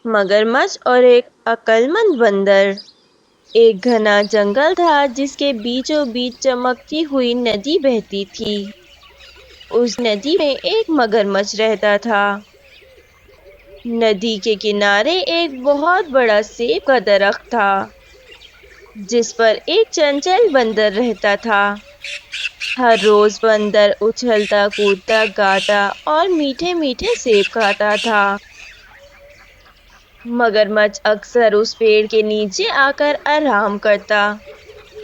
मगरमच्छ और एक अक्लमंद बंदर। एक घना जंगल था जिसके बीचों बीच चमकती हुई नदी बहती थी। उस नदी में एक मगरमच्छ रहता था। नदी के किनारे एक बहुत बड़ा सेब का दरख्त था जिस पर एक चंचल बंदर रहता था। हर रोज बंदर उछलता कूदता गाता और मीठे मीठे सेब खाता था। मगरमच्छ अक्सर उस पेड़ के नीचे आकर आराम करता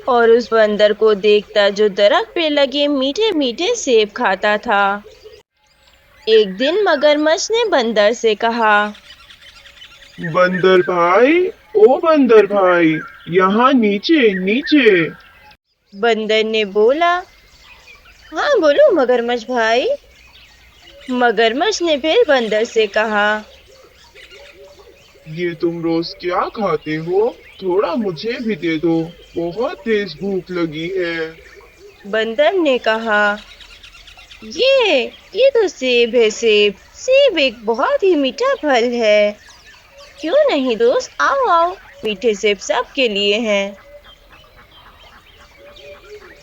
और उस बंदर को देखता जो दरख्त पे लगे मीठे मीठे सेब खाता था। एक दिन मगरमच्छ ने बंदर से कहा, बंदर भाई, ओ बंदर भाई, यहाँ नीचे नीचे। बंदर ने बोला, हाँ बोलो मगरमच्छ भाई। मगरमच्छ ने फिर बंदर से कहा, ये तुम रोज क्या खाते हो? थोड़ा मुझे भी दे दो, बहुत तेज भूख लगी है। बंदर ने कहा, ये तो सेब है। सेब सेब एक बहुत ही मीठा फल है। क्यों नहीं दोस्त, आओ आओ, मीठे सेब सबके लिए हैं।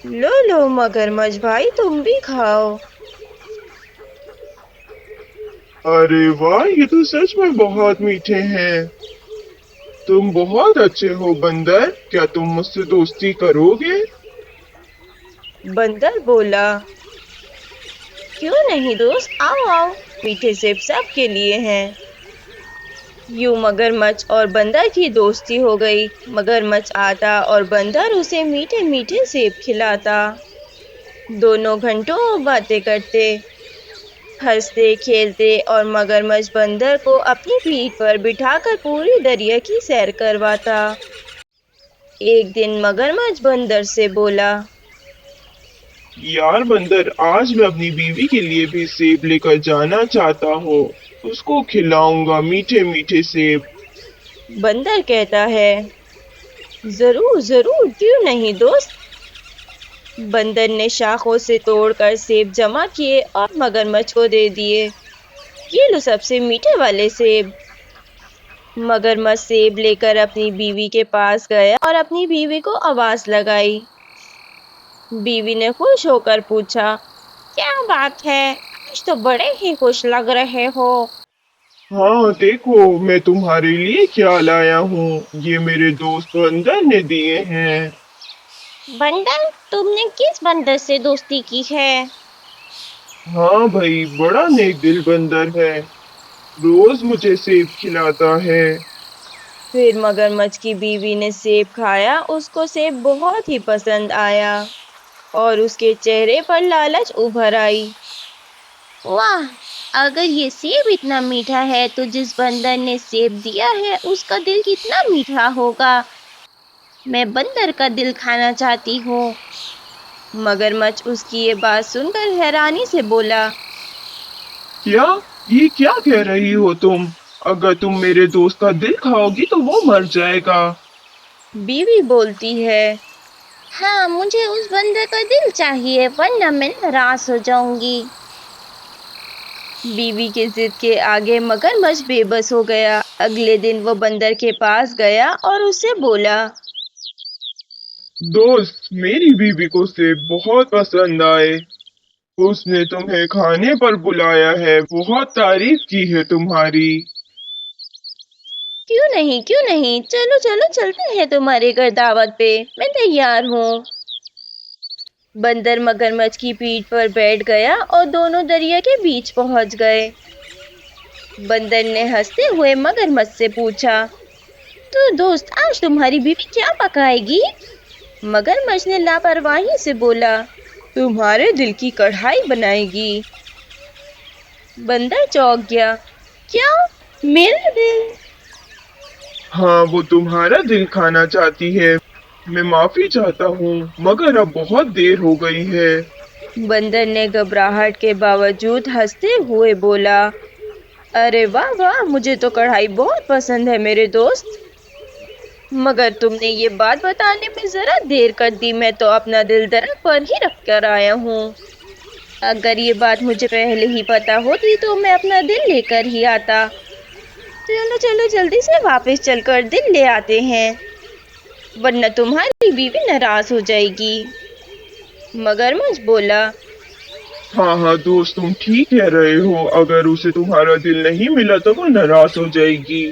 लो लो मगरमच्छ भाई, तुम भी खाओ। अरे वाह, ये तो सच में बहुत मीठे हैं। तुम बहुत अच्छे हो बंदर, क्या तुम मुझसे दोस्ती करोगे? बंदर बोला, क्यों नहीं दोस्त, आओ आओ, मीठे सेब सबके लिए हैं। यूं मगरमच्छ और बंदर की दोस्ती हो गई। मगरमच्छ आता और बंदर उसे मीठे मीठे सेब खिलाता। दोनों घंटों बातें करते, हंसते खेलते और मगरमच्छ बंदर को अपनी पीठ पर बिठाकर पूरी दरिया की सैर करवाता। एक दिन मगरमच्छ बंदर से बोला, यार बंदर, आज मैं अपनी बीवी के लिए भी सेब लेकर जाना चाहता हूँ। उसको खिलाऊंगा मीठे मीठे सेब। बंदर कहता है, जरूर जरूर, क्यों नहीं दोस्त। बंदर ने शाखों से तोड़कर सेब जमा किए और मगरमच्छ को दे दिए। ये लो सबसे मीठे वाले सेब। मगरमच्छ सेब लेकर अपनी बीवी के पास गया और अपनी बीवी को आवाज लगाई। बीवी ने खुश होकर पूछा, क्या बात है, आज तो बड़े ही खुश लग रहे हो। हाँ देखो, मैं तुम्हारे लिए क्या लाया हूँ। ये मेरे दोस्त बंदर ने दिए हैं। बंदर, तुमने किस बंदर से दोस्ती की है? हाँ भाई, बड़ा नेक दिल बंदर है। रोज मुझे सेब खिलाता है। फिर मगरमच्छ की बीवी ने सेब खाया। उसको सेब बहुत ही पसंद आया और उसके चेहरे पर लालच उभर आई। वाह, अगर ये सेब इतना मीठा है तो जिस बंदर ने सेब दिया है उसका दिल कितना मीठा होगा। मैं बंदर का दिल खाना चाहती हूँ। मगरमच्छ उसकी ये बात सुनकर हैरानी से बोला, क्या? ये क्या कह रही हो तुम? अगर तुम मेरे दोस्त का दिल खाओगी तो वो मर जाएगा। बीवी बोलती है, हाँ मुझे उस बंदर का दिल चाहिए वरना मैं नाराज हो जाऊंगी। बीवी के जिद के आगे मगरमच्छ बेबस हो गया। अगले दिन वो बंदर के पास गया और उससे बोला, दोस्त, मेरी बीवी को सेब बहुत पसंद आए। उसने तुम्हें खाने पर बुलाया है, बहुत तारीफ की है तुम्हारी। क्यों नहीं, चलो चलो चलते हैं तुम्हारे घर दावत पे, मैं तैयार हूँ। बंदर मगरमच्छ की पीठ पर बैठ गया और दोनों दरिया के बीच पहुंच गए। बंदर ने हंसते हुए मगरमच्छ से पूछा, तो दोस्त आज तुम्हारी बीवी क्या पकाएगी? मगरमच्छ ने लापरवाही से बोला, तुम्हारे दिल की कढ़ाई बनाएगी। बंदर चौंक गया, क्या, मेरा दिल? हाँ, वो तुम्हारा दिल खाना चाहती है। मैं माफी चाहता हूँ, मगर अब बहुत देर हो गई है। बंदर ने घबराहट के बावजूद हंसते हुए बोला, अरे वाह वाह, मुझे तो कढ़ाई बहुत पसंद है मेरे दोस्त। मगर तुमने ये बात बताने में जरा देर कर दी। मैं तो अपना दिल दरख्त पर ही रख कर आया हूँ। अगर ये बात मुझे पहले ही पता होती तो मैं अपना दिल लेकर ही आता। चलो चलो जल्दी से वापस चलकर दिल ले आते हैं, वरना तुम्हारी बीवी नाराज हो जाएगी। मगरमच्छ बोला। हाँ हाँ दोस्त, तुम ठीक कह रहे हो। अगर उसे तुम्हारा दिल नहीं मिला तो वो नाराज हो जाएगी।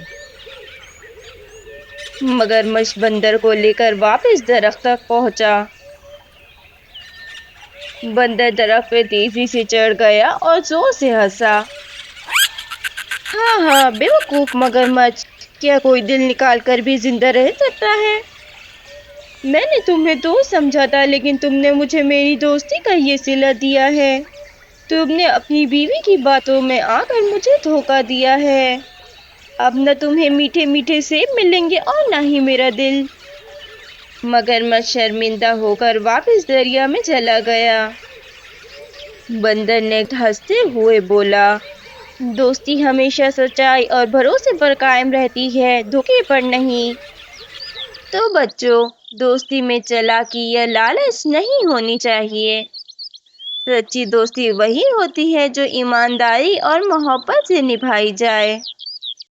मगरमच्छ बंदर को लेकर वापस दरख्त तक पहुंचा। बंदर दरख्त पे तेजी से चढ़ गया और जोर से हंसा। हाँ हाँ बेवकूफ मगरमच्छ, क्या कोई दिल निकाल कर भी जिंदा रह सकता है? मैंने तुम्हें दोस्त समझा था, लेकिन तुमने मुझे मेरी दोस्ती का ये सिला दिया है। तुमने अपनी बीवी की बातों में आकर मुझे धोखा दिया है। अब न तुम्हें मीठे मीठे सेब मिलेंगे और न ही मेरा दिल। मगरमच्छ शर्मिंदा होकर वापस दरिया में चला गया। बंदर ने हंसते हुए बोला, दोस्ती हमेशा सच्चाई और भरोसे पर कायम रहती है, धोखे पर नहीं। तो बच्चों, दोस्ती में चालाकी या लालच नहीं होनी चाहिए। सच्ची दोस्ती वही होती है जो ईमानदारी और मोहब्बत से निभाई जाए।